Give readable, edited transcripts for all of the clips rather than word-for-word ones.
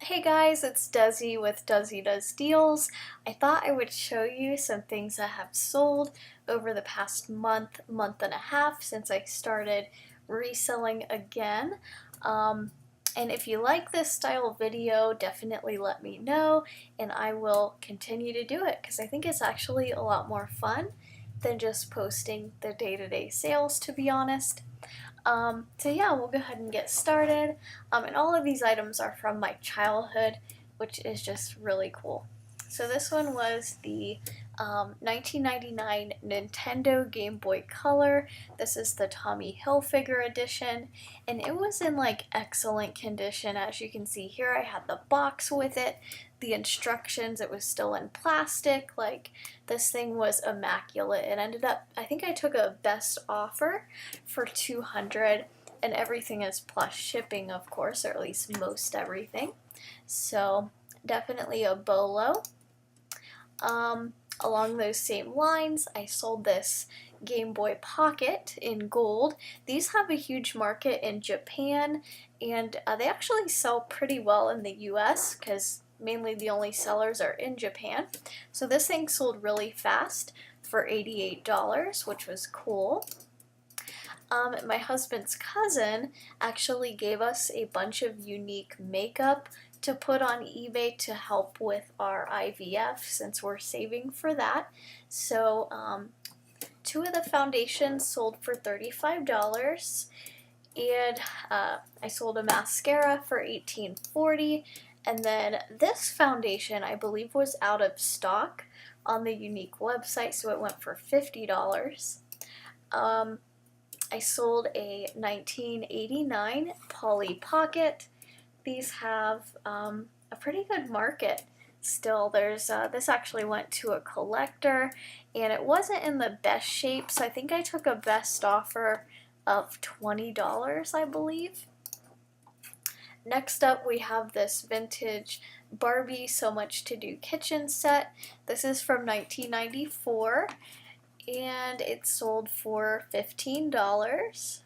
Hey guys, it's Desi with Desi Does Deals. I thought I would show you some things that have sold over the past month and a half since I started reselling again. Um, and if you like this style of video, definitely let me know and I will continue to do it because I think it's actually a lot more fun than just posting the day-to-day sales, to be honest. So yeah, we'll go ahead and get started. And all of these items are from my childhood, which is just really cool. So this one was the 1999 Nintendo Game Boy Color. This is the Tommy Hilfiger edition, and it was in like excellent condition. As you can see here, I had the box with it, the instructions, it was still in plastic. Like, this thing was immaculate. It ended up, I think I took a best offer for $200, and everything is plus shipping, of course, or at least most everything. So definitely a bolo. Along those same lines, I sold this Game Boy Pocket in gold. These have a huge market in Japan, and they actually sell pretty well in the US because mainly the only sellers are in Japan. So this thing sold really fast for $88, which was cool. My husband's cousin actually gave us a bunch of unique makeup to put on eBay to help with our IVF since we're saving for that. So two of the foundations sold for $35, and I sold a mascara for $18.40, and then this foundation I believe was out of stock on the Younique website, so it went for $50. I sold a 1989 Polly Pocket. These have a pretty good market still. There's this actually went to a collector, and it wasn't in the best shape, so I think I took a best offer of $20, I believe. Next up, we have this vintage Barbie So Much to Do kitchen set. This is from 1994. And it sold for $15.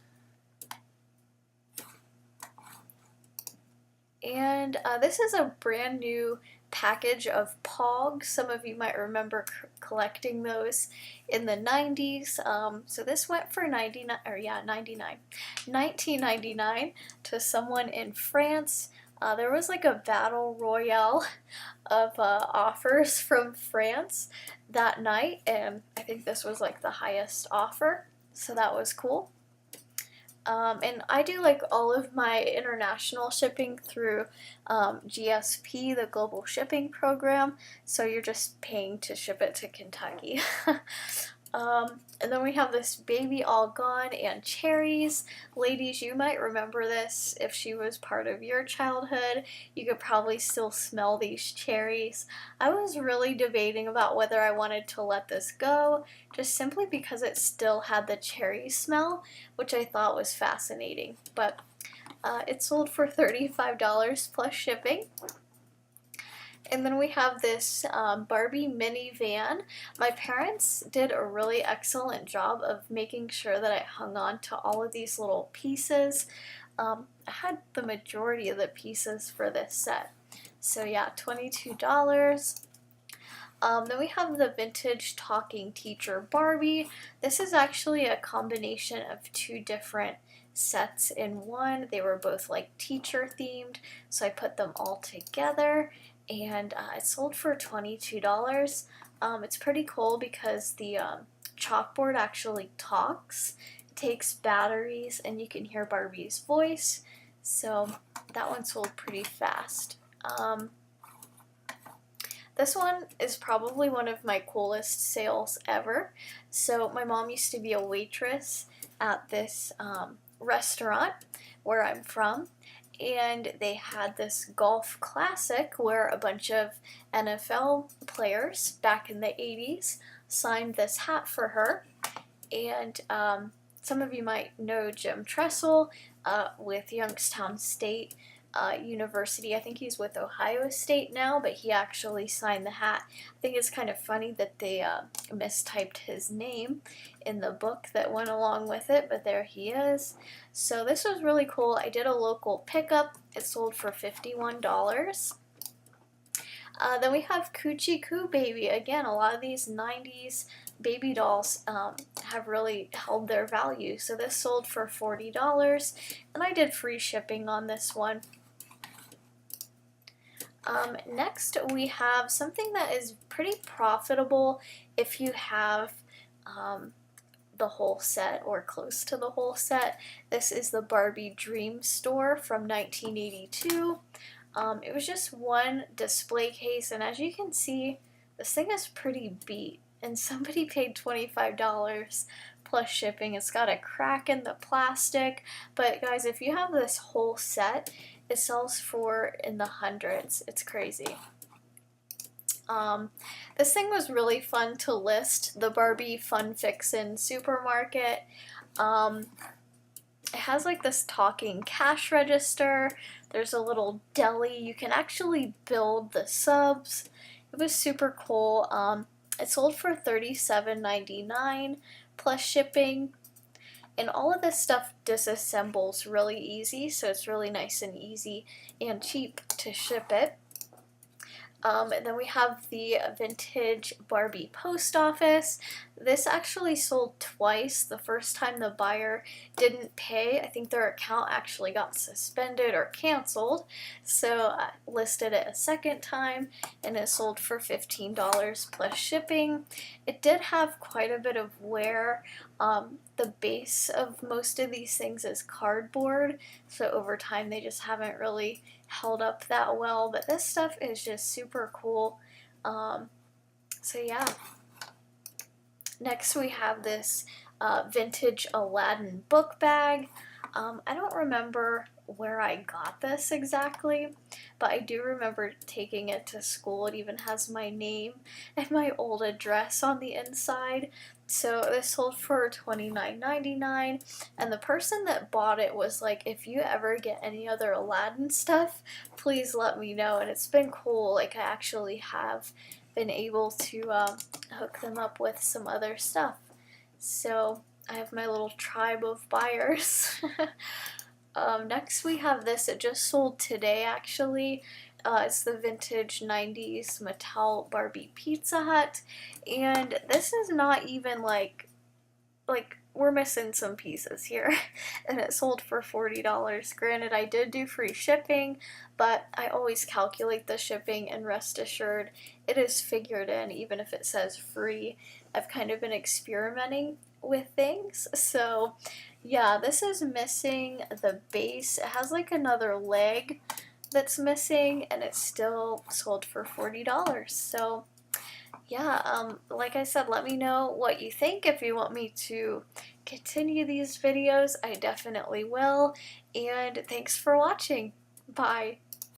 And this is a brand new package of Pogs. Some of you might remember collecting those in the 90s. So this went for 1999 to someone in France. There was like a battle royale of offers from France that night, and I think this was like the highest offer, so that was cool. And I do like all of my international shipping through GSP, the Global Shipping Program, so you're just paying to ship it to Kentucky. And then we have this Baby All Gone and cherries. Ladies, you might remember this if she was part of your childhood. You could probably still smell these cherries. I was really debating about whether I wanted to let this go, just simply because it still had the cherry smell, which I thought was fascinating. But it sold for $35 plus shipping. And then we have this Barbie minivan. My parents did a really excellent job of making sure that I hung on to all of these little pieces. I had the majority of the pieces for this set. So yeah, $22. Then we have the vintage talking teacher Barbie. This is actually a combination of two different sets in one. They were both like teacher themed, so I put them all together, and it sold for $22. It's pretty cool because the chalkboard actually talks, takes batteries, and you can hear Barbie's voice, so that one sold pretty fast. This one is probably one of my coolest sales ever. So my mom used to be a waitress at this restaurant where I'm from, and they had this golf classic where a bunch of NFL players back in the 80s signed this hat for her. And some of you might know Jim Tressel with Youngstown State. university. I think he's with Ohio State now, but he actually signed the hat. I think it's kind of funny that they mistyped his name in the book that went along with it, but there he is. So this was really cool. I did a local pickup. It sold for $51. Then we have Coochie Coo Baby. Again, a lot of these 90s baby dolls have really held their value. So this sold for $40, and I did free shipping on this one. Next, we have something that is pretty profitable if you have the whole set or close to the whole set. This is the Barbie Dream Store from 1982. It was just one display case, and as you can see, this thing is pretty beat, and somebody paid $25 plus shipping. It's got a crack in the plastic, but guys, if you have this whole set, it sells for in the hundreds. It's crazy. This thing was really fun to list, the Barbie Fun Fixin' Supermarket. It has like this talking cash register. There's a little deli. You can actually build the subs. It was super cool. It sold for $37.99 plus shipping. And all of this stuff disassembles really easy, so it's really nice and easy and cheap to ship it. And then we have the vintage Barbie post office. This actually sold twice. The first time the buyer didn't pay, I think their account actually got suspended or canceled. So I listed it a second time, and it sold for $15 plus shipping. It did have quite a bit of wear. The base of most of these things is cardboard, so over time they just haven't really held up that well, but this stuff is just super cool. So yeah. Next we have this vintage Aladdin book bag. I don't remember where I got this exactly, but I do remember taking it to school. It even has my name and my old address on the inside. So this sold for $29.99, and the person that bought it was like, if you ever get any other Aladdin stuff, please let me know. And it's been cool. Like, I actually have been able to hook them up with some other stuff. So I have my little tribe of buyers. Next we have this. It just sold today actually. It's the vintage 90s Mattel Barbie Pizza Hut, and this is not even like we're missing some pieces here, and it sold for $40. Granted, I did do free shipping, but I always calculate the shipping, and rest assured it is figured in even if it says free. I've kind of been experimenting with things, so yeah, this is missing the base. It has like another leg that's missing, and it's still sold for $40. So yeah, like I said, let me know what you think. If you want me to continue these videos, I definitely will. And thanks for watching. Bye.